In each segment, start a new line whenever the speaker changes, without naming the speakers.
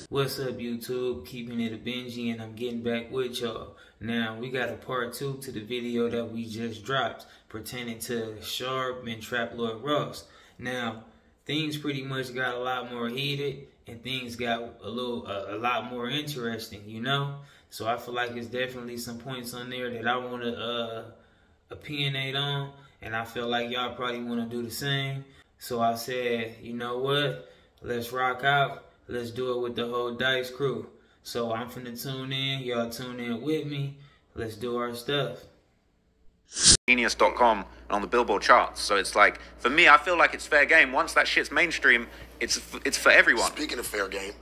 What's up, YouTube? Keeping it a Benji, and I'm getting back with y'all. Now, we got a part 2 to the video that we just dropped pertaining to Sharp and Trap Lord Ross. Now, things pretty much got a lot more heated, and things got a lot more interesting, you know? So I feel like it's definitely some points on there that I want to opinionate on, and I feel like y'all probably want to do the same. So I said, you know what? Let's rock out. Let's do it with the whole Dice crew. So I'm finna tune in. Y'all tune in with me. Let's do our stuff.
Genius.com on the Billboard charts. So it's like, for me, I feel like it's fair game. Once that shit's mainstream, it's for everyone.
Speaking of fair game,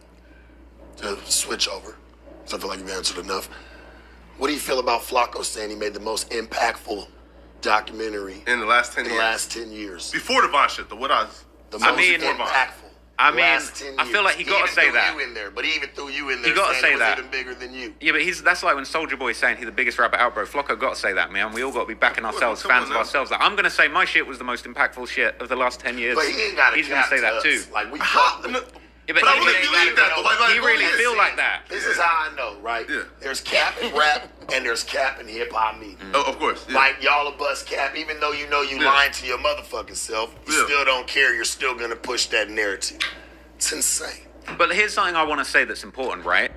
to switch over, because I feel like you've answered enough. What do you feel about Flakko saying he made the most impactful documentary
in the last 10 years?
Last 10 years.
Before the Von shit, the most
impactful.
I mean, I feel like he got to say that.
He even threw you in there, but he even threw you in there.
He got to say that.
Even bigger than you.
Yeah, but that's like when Soulja Boy's saying he's the biggest rapper out, bro. Flakko got to say that, man. We all got to be backing ourselves, fans of ourselves. Like, I'm going to say my shit was the most impactful shit of the last 10 years.
But he ain't got to
He's going to say that too.
Like, we
yeah, but
I really believe that, though.
He really feel like that.
This is how I know, right?
Yeah.
There's cap in rap and there's cap in hip-hop media.
Oh, of course. Yeah.
Like, y'all a bust cap, even though you know you lying to your motherfucking self, you still don't care. You're still going to push that narrative. It's insane.
But here's something I want to say that's important, right?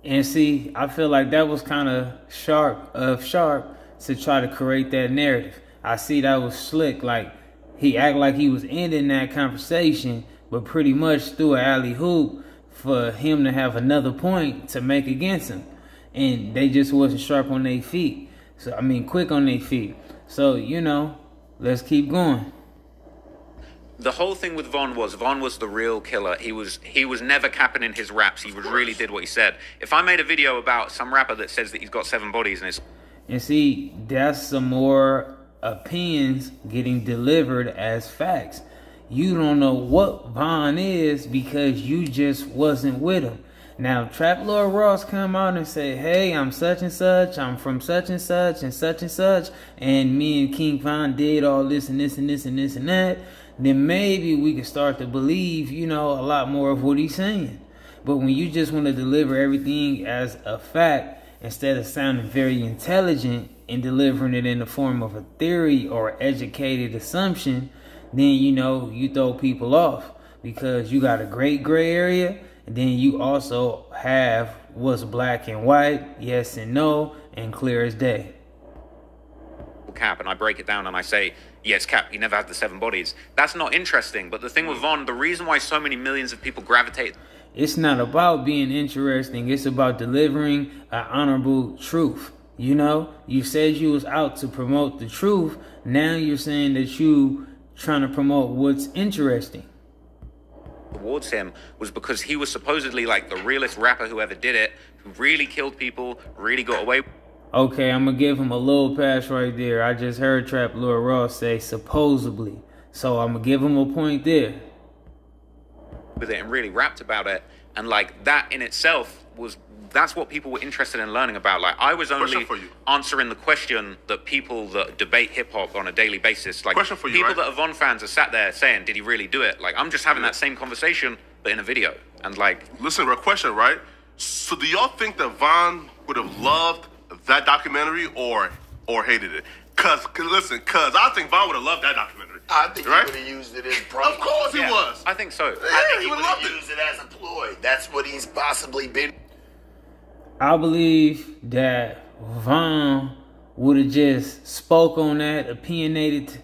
And see, I feel like that was kind of Sharp to try to create that narrative. I see that was slick. Like, he act like he was ending that conversation, but pretty much threw an alley-oop for him to have another point to make against him. And they just wasn't sharp on their feet. So, I mean, quick on their feet. So, you know, let's keep going.
The whole thing with Von was the real killer. He was never capping in his raps. He really did what he said. If I made a video about some rapper that says that he's got 7 bodies and it's...
And see, that's some more opinions getting delivered as facts. You don't know what Von is because you just wasn't with him. Now, Trap Lord Ross come out and say, hey, I'm such and such, I'm from such and such and such and such, and me and King Von did all this and this and this and this and that, then maybe we can start to believe, you know, a lot more of what he's saying. But when you just want to deliver everything as a fact, instead of sounding very intelligent and delivering it in the form of a theory or educated assumption, then, you know, you throw people off because you got a great gray area, and then you also have what's black and white, yes and no, and clear as day.
Cap, and I break it down and I say, yes, Cap, he never had the 7 bodies. That's not interesting. But the thing with Von, the reason why so many millions of people gravitate...
It's not about being interesting. It's about delivering an honorable truth. You know, you said you was out to promote the truth. Now you're saying that you trying to promote what's interesting.
Towards him was because he was supposedly like the realest rapper who ever did it, who really killed people, really got away.
Okay, I'm gonna give him a little pass right there. I just heard Trap Lord Ross say supposedly, so I'm gonna give him a point there.
With it and really rapped about it, and like that in itself that's what people were interested in learning about. Like, I was only answering the question that people that debate hip-hop on a daily basis, like people that are Von fans are sat there saying, did he really do it? Like, I'm just having that same conversation, but in a video. And like...
Listen, a question, right? So do y'all think that Von would have loved that documentary or hated it? Cause I think Von would have loved that documentary.
I think he would have used it as promo.
Of course he was.
I think so.
I think he would have used it as a ploy. That's what he's possibly been.
I believe that Von would have just spoke on that, opinionated,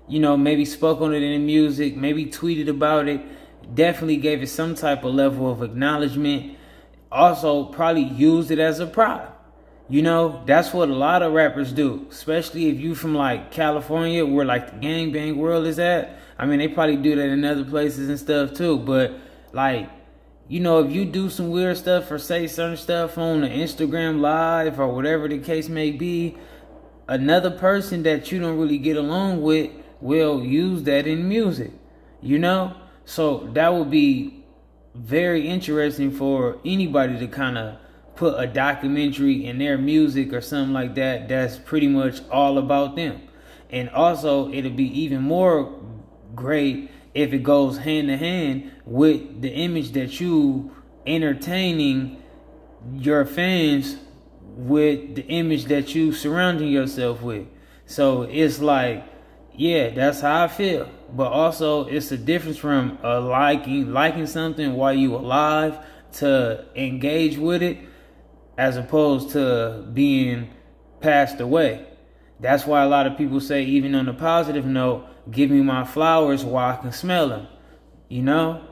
you know, maybe spoke on it in the music, maybe tweeted about it, definitely gave it some type of level of acknowledgement. Also, probably used it as a prop. You know, that's what a lot of rappers do, especially if you from like California, where like the gangbang world is at. I mean, they probably do that in other places and stuff too, but like, you know, if you do some weird stuff or say certain stuff on an Instagram live or whatever the case may be, another person that you don't really get along with will use that in music, you know? So that would be very interesting for anybody to kind of put a documentary in their music or something like that that's pretty much all about them. And also, it'll be even more great if it goes hand in hand with the image that you entertaining your fans with the image that you surrounding yourself with. So it's like, yeah, that's how I feel. But also, it's a difference from liking something while you alive to engage with it, as opposed to being passed away. That's why a lot of people say, even on a positive note, give me my flowers while I can smell them. You know?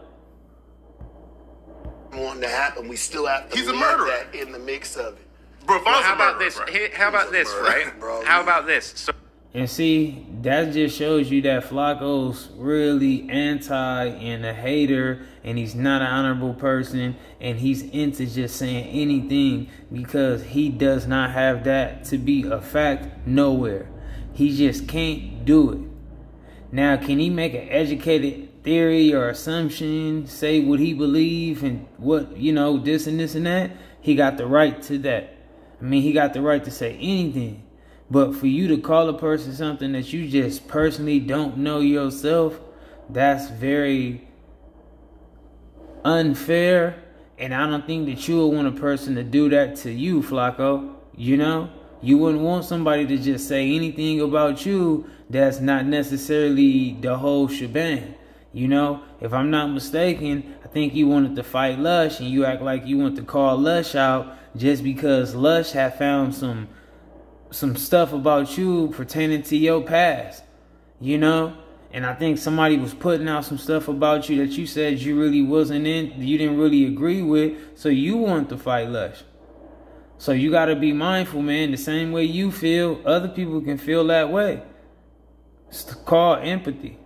Wanting to happen, we still have to
He's a
leave
murderer.
that in the mix of it.
Bro,
Well, how about
murderer,
this?
bro.
How about this, right?
Bro,
How about this? So
And see, that just shows you that Flakko's really anti and a hater, and he's not an honorable person, and he's into just saying anything because he does not have that to be a fact nowhere. He just can't do it. Now, can he make an educated theory or assumption, say what he believes and what, you know, this and this and that? He got the right to that. I mean, he got the right to say anything. But for you to call a person something that you just personally don't know yourself, that's very unfair. And I don't think that you would want a person to do that to you, Flakko. You know? You wouldn't want somebody to just say anything about you that's not necessarily the whole shebang. You know? If I'm not mistaken, I think you wanted to fight Lush, and you act like you want to call Lush out just because Lush had found some stuff about you pertaining to your past, you know? And I think somebody was putting out some stuff about you that you said you really wasn't in, you didn't really agree with, so you want to fight Lush. So you got to be mindful, man. The same way you feel, other people can feel that way. It's called empathy.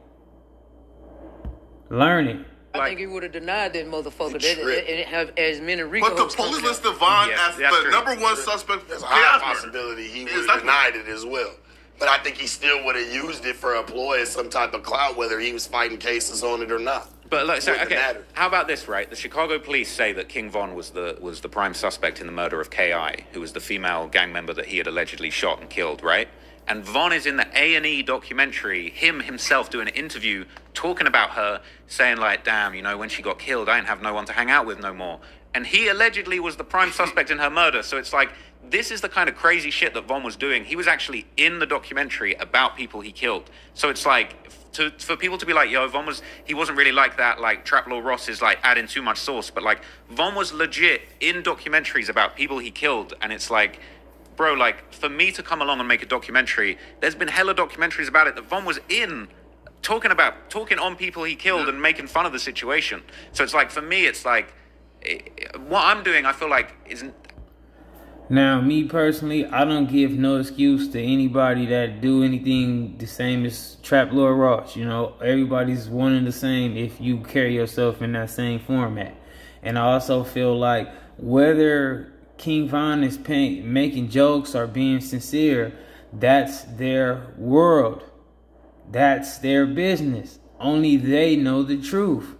Learn it.
I think he would have denied that motherfucker. That have as many Rico.
But the police listed Von as the number one suspect.
There's a high possibility he would have denied it as well. But I think he still would have used it for a ploy as some type of clout, whether he was fighting cases on it or not.
But look, so,
Wouldn't
okay,
matter.
how about this, right? The Chicago police say that King Von was the prime suspect in the murder of K.I., who was the female gang member that he had allegedly shot and killed, right? And Von is in the A&E documentary, himself doing an interview, talking about her, saying like, damn, you know, when she got killed, I didn't have no one to hang out with no more. And he allegedly was the prime suspect in her murder. So it's like, this is the kind of crazy shit that Von was doing. He was actually in the documentary about people he killed. So it's like, for people to be like, yo, he wasn't really like that, like Trap Lord Ross is like adding too much sauce. But like, Von was legit in documentaries about people he killed. And it's like, bro, like, for me to come along and make a documentary, there's been hella documentaries about it that Von was in, talking on people he killed and making fun of the situation. So it's like, for me, it's like, what I'm doing, I feel like, isn't...
Now, me personally, I don't give no excuse to anybody that do anything the same as Trap Lord Ross. You know, everybody's one and the same if you carry yourself in that same format. And I also feel like whether King Von is making jokes or being sincere, that's their world. That's their business. Only they know the truth.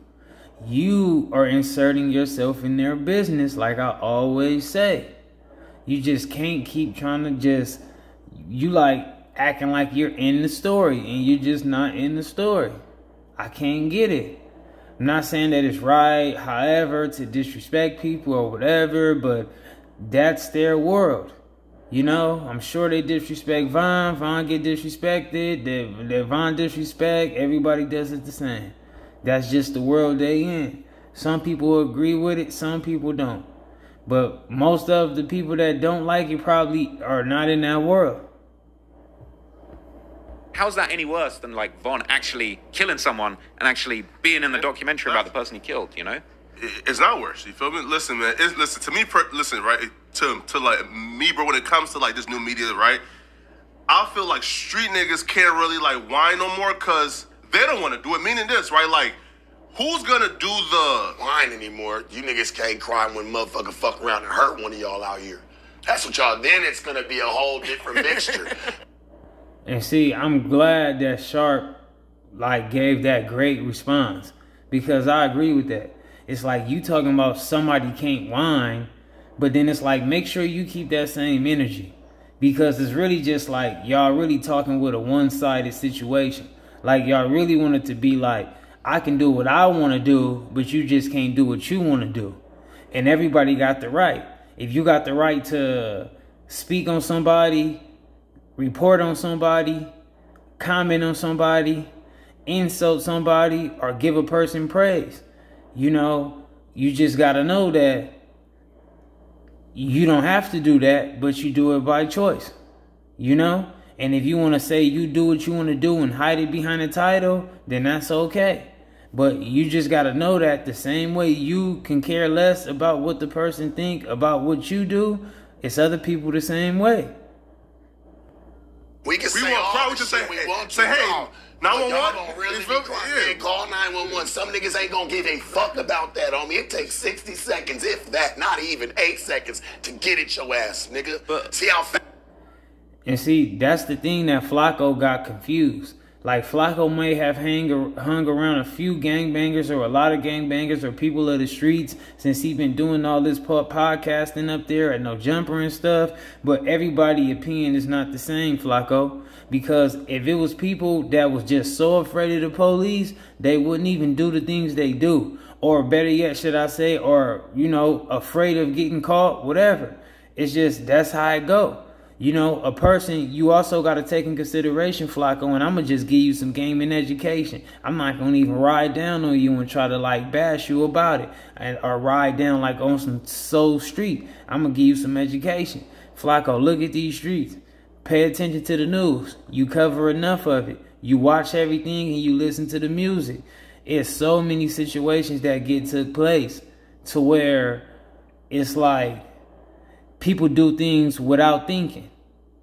You are inserting yourself in their business, like I always say. You just can't keep trying to you like acting like you're in the story and you're just not in the story. I can't get it. I'm not saying that it's right, however, to disrespect people or whatever, but that's their world. You know, I'm sure they disrespect Von. Von get disrespected. That Von disrespect. Everybody does it the same. That's just the world they in. Some people agree with it. Some people don't. But most of the people that don't like it probably are not in that world.
How's that any worse than like Von actually killing someone and actually being in the documentary about the person he killed, you know?
It's not worse. You feel me? Listen, man. Listen to me. Listen, right? To like me, bro. When it comes to like this new media, right? I feel like street niggas can't really like whine no more because they don't want to do it. Meaning this, right? Like, who's gonna do the
whine anymore? You niggas can't cry when motherfucker fuck around and hurt one of y'all out here. That's what y'all. Then it's gonna be a whole different mixture.
And see, I'm glad that Sharp like gave that great response because I agree with that. It's like you talking about somebody can't whine, but then it's like make sure you keep that same energy because it's really just like y'all really talking with a one-sided situation. Like y'all really want it to be like I can do what I want to do, but you just can't do what you want to do. And everybody got the right. If you got the right to speak on somebody, report on somebody, comment on somebody, insult somebody, or give a person praise, you know, you just got to know that you don't have to do that, but you do it by choice, you know? And if you want to say you do what you want to do and hide it behind a title, then that's okay. But you just got to know that the same way you can care less about what the person think about what you do, it's other people the same way.
We can say all the shit we want to.
Say, hey, 911.
Y'all don't really call 911. Some niggas ain't gonna give a fuck about that, homie. It takes 60 seconds, if that, not even 8 seconds, to get at your ass, nigga. But see how fast.
And see, that's the thing that Flakko got confused. Like, Flakko may have hung around a few gangbangers or a lot of gangbangers or people of the streets since he been doing all this podcasting up there at No Jumper and stuff. But everybody's opinion is not the same, Flakko. Because if it was people that was just so afraid of the police, they wouldn't even do the things they do. Or better yet, should I say, or, you know, afraid of getting caught, whatever. It's just, that's how it go. You know, a person, you also got to take in consideration, Flakko, and I'm going to just give you some gaming education. I'm not going to even ride down on you and try to, like, bash you about it or ride down, like, on some soul street. I'm going to give you some education. Flakko, look at these streets. Pay attention to the news. You cover enough of it. You watch everything and you listen to the music. It's so many situations that took place to where it's like people do things without thinking.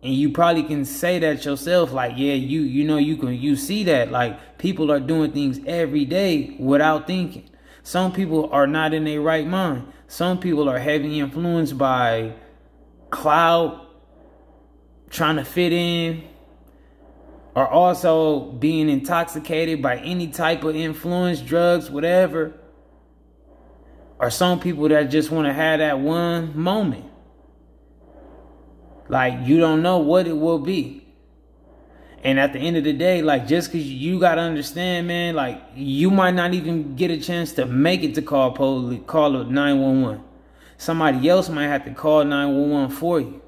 And you probably can say that yourself, like, yeah, you see that, like, people are doing things every day without thinking. Some people are not in their right mind. Some people are heavily influenced by clout, trying to fit in, or also being intoxicated by any type of influence, drugs, whatever. Or some people that just want to have that one moment. Like, you don't know what it will be. And at the end of the day, like, just because you got to understand, man, like, you might not even get a chance to make it to call 911. Somebody else might have to call 911 for you.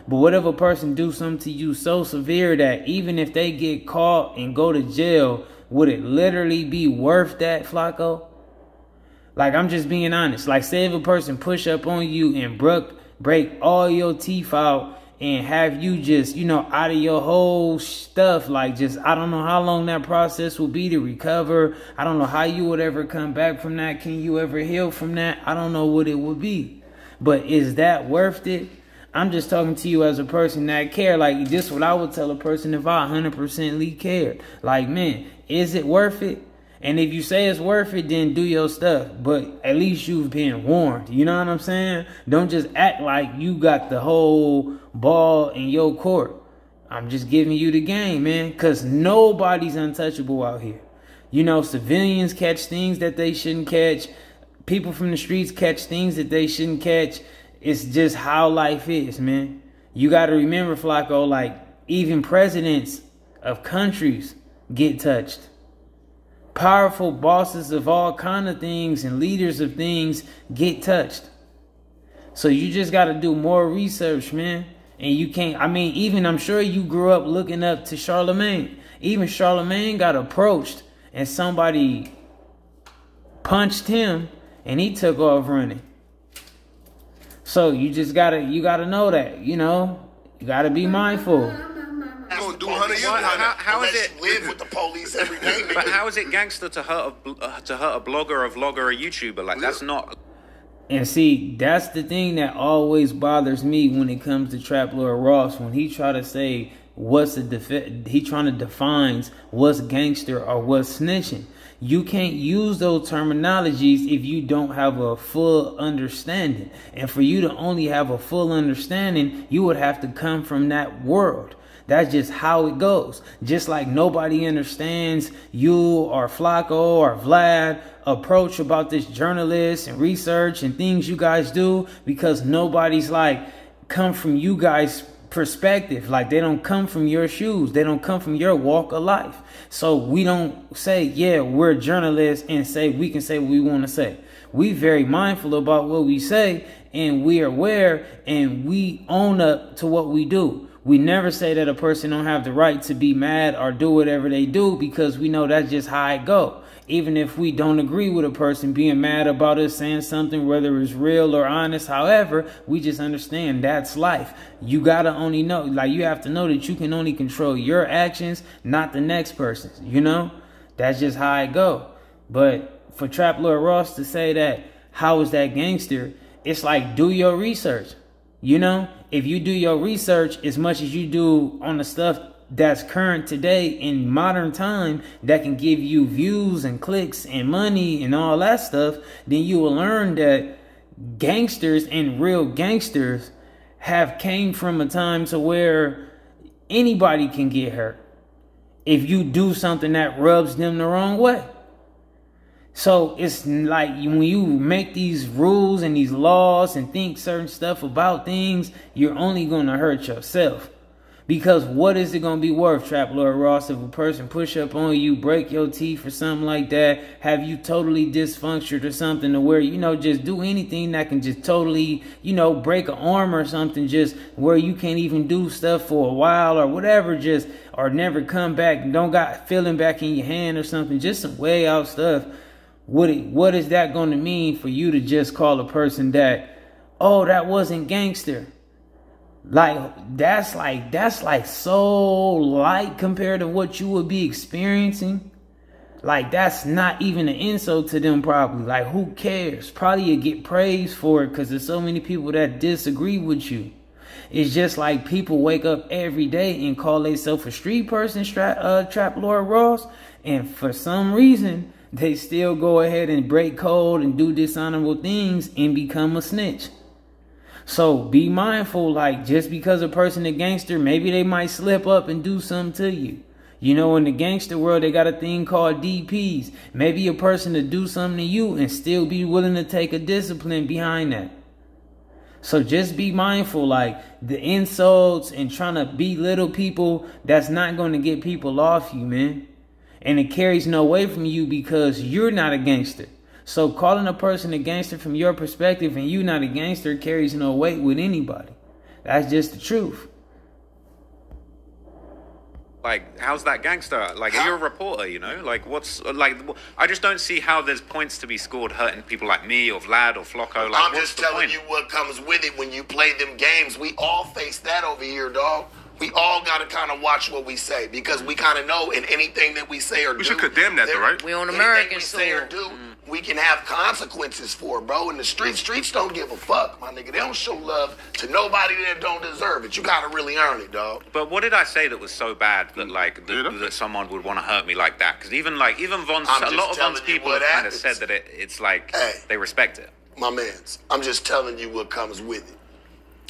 But what if a person do something to you so severe that even if they get caught and go to jail, would it literally be worth that, Flakko? Like, I'm just being honest. Like, say if a person push up on you and break all your teeth out and have you just, you know, out of your whole stuff, like, just, I don't know how long that process will be to recover. I don't know how you would ever come back from that. Can you ever heal from that? I don't know what it would be. But is that worth it? I'm just talking to you as a person that care. Like, this is what I would tell a person if I 100% cared. Like, man, is it worth it? And if you say it's worth it, then do your stuff. But at least you've been warned. You know what I'm saying? Don't just act like you got the whole ball in your court. I'm just giving you the game, man. Because nobody's untouchable out here. You know, civilians catch things that they shouldn't catch. People from the streets catch things that they shouldn't catch. It's just how life is, man. You got to remember, Flakko, like, even presidents of countries get touched. Powerful bosses of all kind of things and leaders of things get touched. So you just got to do more research, man. And you can't, I mean, even I'm sure you grew up looking up to Charlemagne. Even Charlemagne got approached and somebody punched him and he took off running. So you just gotta know that, you know, you gotta be mindful.
How is it
live with the police every day?
But how is it gangster to hurt a blogger, a vlogger, a YouTuber? Like, that's not.
And see, that's the thing that always bothers me when it comes to Trap Lord Ross, when he try to say he trying to define what's gangster or what's snitching. You can't use those terminologies if you don't have a full understanding. And for you to only have a full understanding, you would have to come from that world. That's just how it goes. Just like nobody understands you or Flakko or Vlad approach about this journalist and research and things you guys do, because nobody's like come from you guys' perspective. Like, they don't come from your shoes. They don't come from your walk of life. So we don't say, yeah, we're journalists and say we can say what we want to say. We very mindful about what we say, and we are aware, and we own up to what we do. We never say that a person don't have the right to be mad or do whatever they do, because we know that's just how it go. Even if we don't agree with a person being mad about us saying something, whether it's real or honest, however, we just understand that's life. You gotta only know, like, you have to know that you can only control your actions, not the next person's, you know? That's just how it go. But for Trap Lord Ross to say that, how is that gangster? It's like, do your research. You know, if you do your research as much as you do on the stuff that's current today in modern time that can give you views and clicks and money and all that stuff, then you will learn that gangsters and real gangsters have came from a time to where anybody can get hurt if you do something that rubs them the wrong way. So it's like when you make these rules and these laws and think certain stuff about things, you're only going to hurt yourself. Because what is it going to be worth, Trap Lord Ross, if a person push up on you, break your teeth or something like that, have you totally dysfunctioned or something to where, you know, just do anything that can just totally, you know, break an arm or something, just where you can't even do stuff for a while or whatever, just, or never come back, don't got feeling back in your hand or something, just some way out stuff. What is that going to mean for you to just call a person that, oh, that wasn't gangster? That's like so light compared to what you would be experiencing. Like, that's not even an insult to them probably. Like, who cares? Probably you get praised for it because there's so many people that disagree with you. It's just like people wake up every day and call themselves a street person, Trap Lord Ross, and for some reason they still go ahead and break code and do dishonorable things and become a snitch. So be mindful, like, just because a person a gangster, maybe they might slip up and do something to you. You know, in the gangster world, they got a thing called DPs. Maybe a person to do something to you and still be willing to take a discipline behind that. So just be mindful, like, the insults and trying to belittle people, that's not going to get people off you, man. And it carries no weight from you because you're not a gangster. So calling a person a gangster from your perspective and you not a gangster carries no weight with anybody. That's just the truth.
Like, how's that gangster? Like, you're a reporter, you know? Like, what's, like, I just don't see how there's points to be scored hurting people like me or Vlad or Flakko. Like,
I'm just telling you what comes with it when you play them games. We all face that over here, dog. We all got to kind of watch what we say because we kind of know in anything that we say or do.
We should condemn that, though, right?
We on American soil.
We can have consequences for it, bro. In the streets don't give a fuck, my nigga. They don't show love to nobody that don't deserve it. You gotta really earn it, dog.
But what did I say that was so bad that like that someone would want to hurt me like that? Because even Von's, a lot of Von's people have kind of said that it's like they respect it.
My mans, I'm just telling you what comes with it.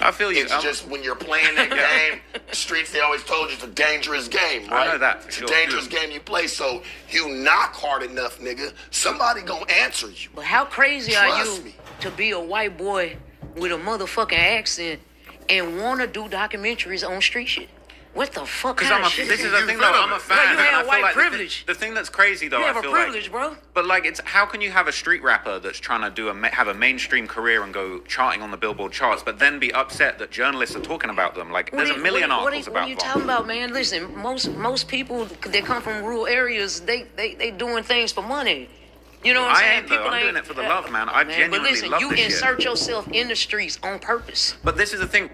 I feel you.
It's just when you're playing that game, the streets, they always told you it's a dangerous game, right?
I know that for
it's
sure.
a dangerous game you play, so you knock hard enough, nigga, somebody gonna answer you.
But how crazy are you to be a white boy with a motherfucking accent and want to do documentaries on street shit? What the fuck kind of shit?
This is the thing, though. I'm a fan.
Bro, you have white
like
privilege.
The thing that's crazy, though,
you have
I feel
a privilege,
like,
bro.
But like, it's how can you have a street rapper that's trying to do have a mainstream career and go charting on the Billboard charts, but then be upset that journalists are talking about them? Like, there's a million articles about.
What are you talking about, man? Listen, most people that come from rural areas, they doing things for money. You know what I'm saying?
I'm doing it for the love, man. I genuinely
listen,
love
you
this
insert
shit.
yourself in the streets on purpose.
But this is the thing.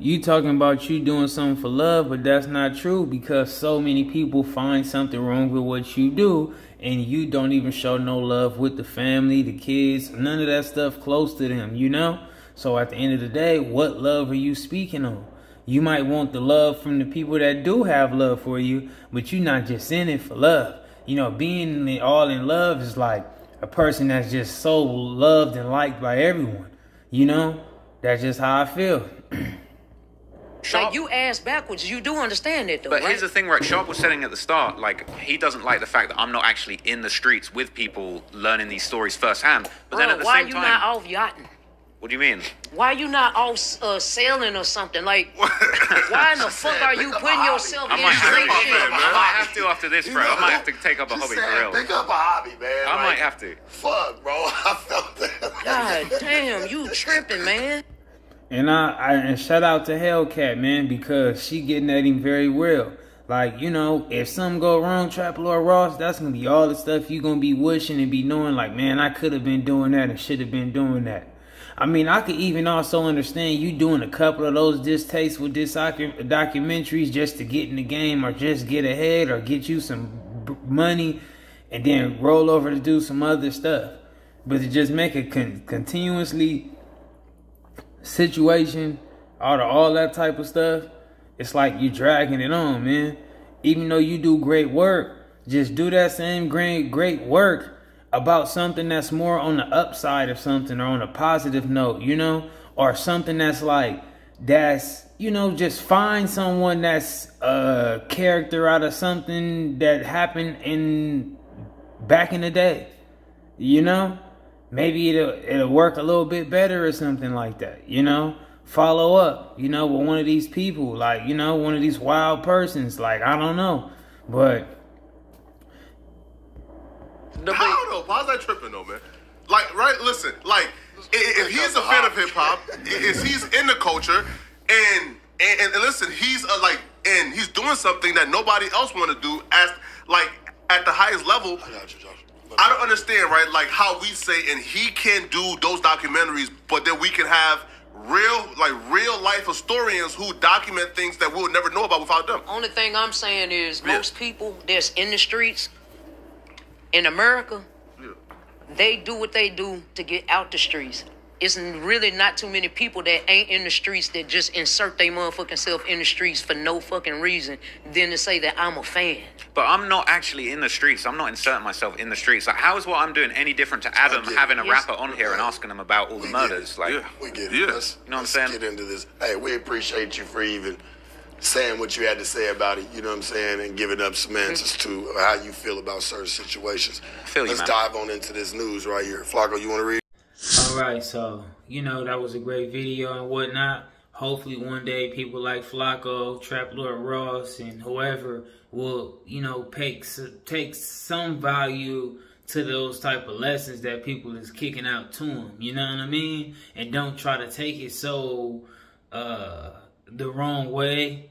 You talking about you doing something for love, but that's not true because so many people find something wrong with what you do and you don't even show no love with the family, the kids, none of that stuff close to them, you know? So at the end of the day, what love are you speaking on? You might want the love from the people that do have love for you, but you're not just in it for love. You know, being all in love is like a person that's just so loved and liked by everyone, you know? That's just how I feel.
Like, you ass backwards. You do understand that, though,
But
right?
here's the thing, right? Sharp was saying at the start, like, he doesn't like the fact that I'm not actually in the streets with people learning these stories firsthand. But then at the
why
same
you
time,
not off yachting?
What do you mean?
Why you not out sailing or something? Like, why in the fuck are you putting yourself in street shit?
I might have to after this, bro. I might have to take up a hobby for real.
Pick up a hobby, man.
I might have to.
Fuck, bro. I felt that.
God damn, you tripping, man.
And and shout out to Hellcat, man, because she getting at him very well. Like, you know, if something go wrong, Trap Lord Ross, that's gonna be all the stuff you gonna be wishing and be knowing, like, man, I could have been doing that and should have been doing that. I mean, I could even also understand you doing a couple of those distasteful documentaries just to get in the game or just get ahead or get you some money and then roll over to do some other stuff. But to just make a continuously situation out of all that type of stuff, it's like you dragging it on, man. Even though you do great work, just do that same great work about something that's more on the upside of something or on a positive note, you know, or something that's like, that's, you know, just find someone that's a character out of something that happened back in the day, you know. Maybe it'll work a little bit better or something like that, you know. Follow up, you know, with one of these people, like, you know, one of these wild persons, like, I don't know, but
How though? Why's that tripping though, man? Like, right? Listen, like, if he's a fan of hip hop, if he's in the culture, and listen, he's and he's doing something that nobody else want to do at the highest level. I don't understand, right? Like how we say, and he can do those documentaries, but then we can have real life historians who document things that we'll never know about without them.
Only thing I'm saying is most people that's in the streets in America, they do what they do to get out the streets. It's really not too many people that ain't in the streets that just insert their motherfucking self in the streets for no fucking reason than to say that I'm a fan.
But I'm not actually in the streets. I'm not inserting myself in the streets. Like, how is what I'm doing any different to Adam having a rapper on here and asking him about all the murders? Like,
we get it.
You know what I'm saying?
Let's get into this. Hey, we appreciate you for even saying what you had to say about it, you know what I'm saying, and giving up some answers to how you feel about certain situations. Let's dive on into this news right here. Flakko, you want to read?
Alright, so, you know, that was a great video and whatnot. Hopefully one day people like Flakko, Trap Lord Ross, and whoever will, you know, take some value to those type of lessons that people is kicking out to them. You know what I mean? And don't try to take it so the wrong way.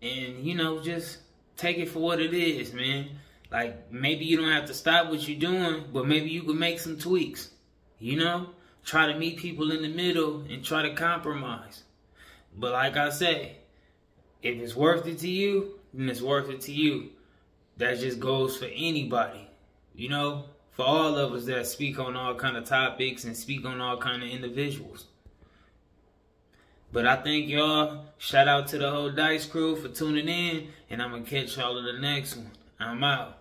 And, you know, just take it for what it is, man. Like, maybe you don't have to stop what you're doing, but maybe you can make some tweaks. You know, try to meet people in the middle and try to compromise. But like I say, if it's worth it to you, then it's worth it to you. That just goes for anybody. You know, for all of us that speak on all kind of topics and speak on all kind of individuals. But I thank y'all. Shout out to the whole Dice crew for tuning in. And I'm going to catch y'all in the next one. I'm out.